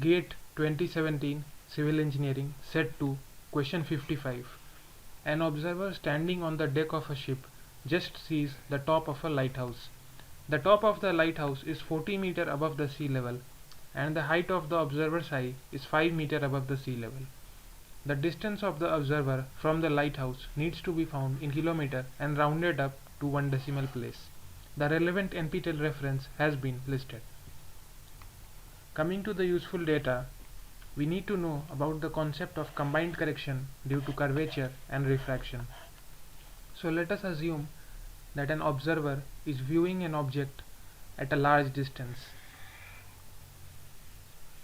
GATE 2017 Civil Engineering Set 2 Question 55. An observer standing on the deck of a ship just sees the top of a lighthouse. The top of the lighthouse is 40 meters above the sea level and the height of the observer's eye is 5 meters above the sea level. The distance of the observer from the lighthouse needs to be found in kilometer and rounded up to one decimal place. The relevant NPTEL reference has been listed. Coming to the useful data, we need to know about the concept of combined correction due to curvature and refraction. So let us assume that an observer is viewing an object at a large distance.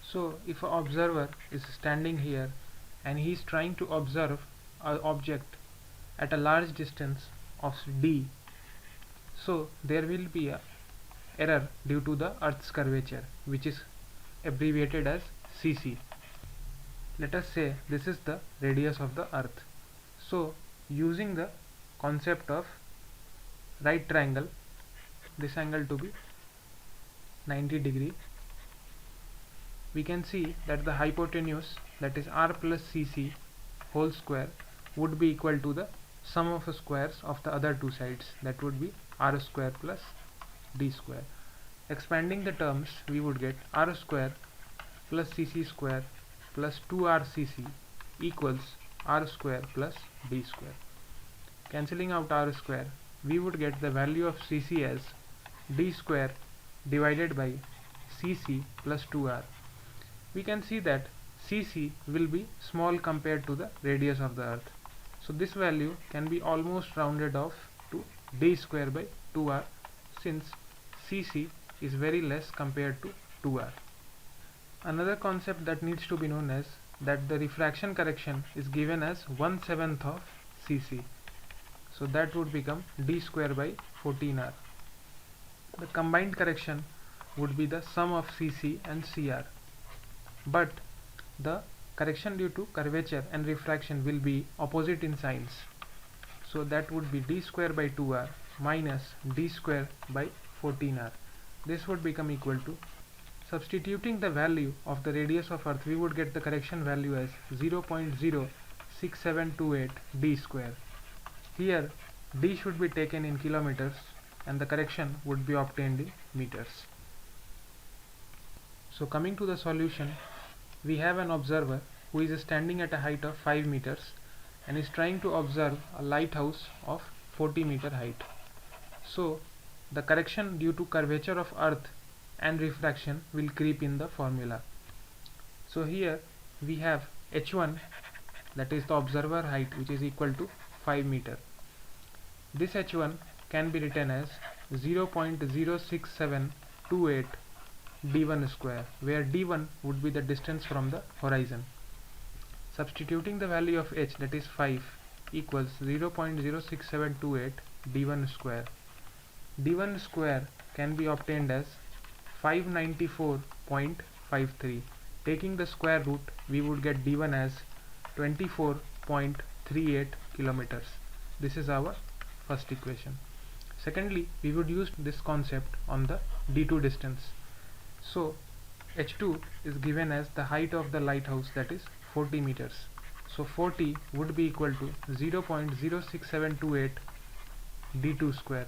So if an observer is standing here and he is trying to observe an object at a large distance of d, so there will be an error due to the Earth's curvature, which is abbreviated as Cc. Let us say this is the radius of the Earth. So using the concept of right triangle, this angle to be 90 degree, we can see that the hypotenuse, that is r plus cc whole square, would be equal to the sum of the squares of the other two sides, that would be r square plus d square. Expanding the terms, we would get r square plus cc square plus 2rcc equals r square plus d square. Cancelling out r square, we would get the value of cc as d square divided by cc plus 2r. We can see that cc will be small compared to the radius of the Earth. So this value can be almost rounded off to d square by 2r, since cc is very less compared to 2r. Another concept that needs to be known is that the refraction correction is given as 1/7 of cc. So that would become d square by 14r. The combined correction would be the sum of cc and cr. But the correction due to curvature and refraction will be opposite in signs. So that would be d square by 2r minus d square by 14r. This would become equal to, substituting the value of the radius of Earth, we would get the correction value as 0.06728 d square. Here d should be taken in kilometers and the correction would be obtained in meters. So coming to the solution, we have an observer who is standing at a height of 5 meters and is trying to observe a lighthouse of 40 meter height. So the correction due to curvature of Earth and refraction will creep in the formula. So here we have h1, that is the observer height, which is equal to 5 meter. This h1 can be written as 0.06728 d1 square, where d1 would be the distance from the horizon. Substituting the value of h, that is 5, equals 0.06728 d1 square. d1 square can be obtained as 594.53. Taking the square root, we would get d1 as 24.38 kilometers. This is our first equation. Secondly, we would use this concept on the d2 distance. So h2 is given as the height of the lighthouse, that is 40 meters. So 40 would be equal to 0.06728 d2 square.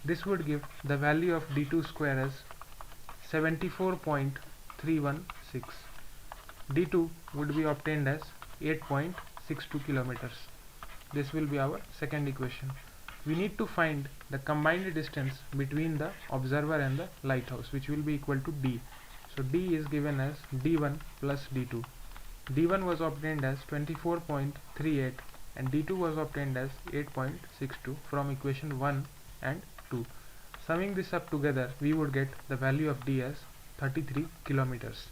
This would give the value of d2 square as 74.316. d2 would be obtained as 8.62 kilometers. This will be our second equation. We need to find the combined distance between the observer and the lighthouse, which will be equal to d. So d is given as d1 plus d2. d1 was obtained as 24.38 and d2 was obtained as 8.62 from equation 1 and 2. Summing this up together, we would get the value of d as 33 kilometers.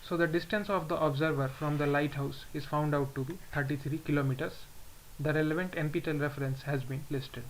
So the distance of the observer from the lighthouse is found out to be 33 kilometers. The relevant NPTEL reference has been listed.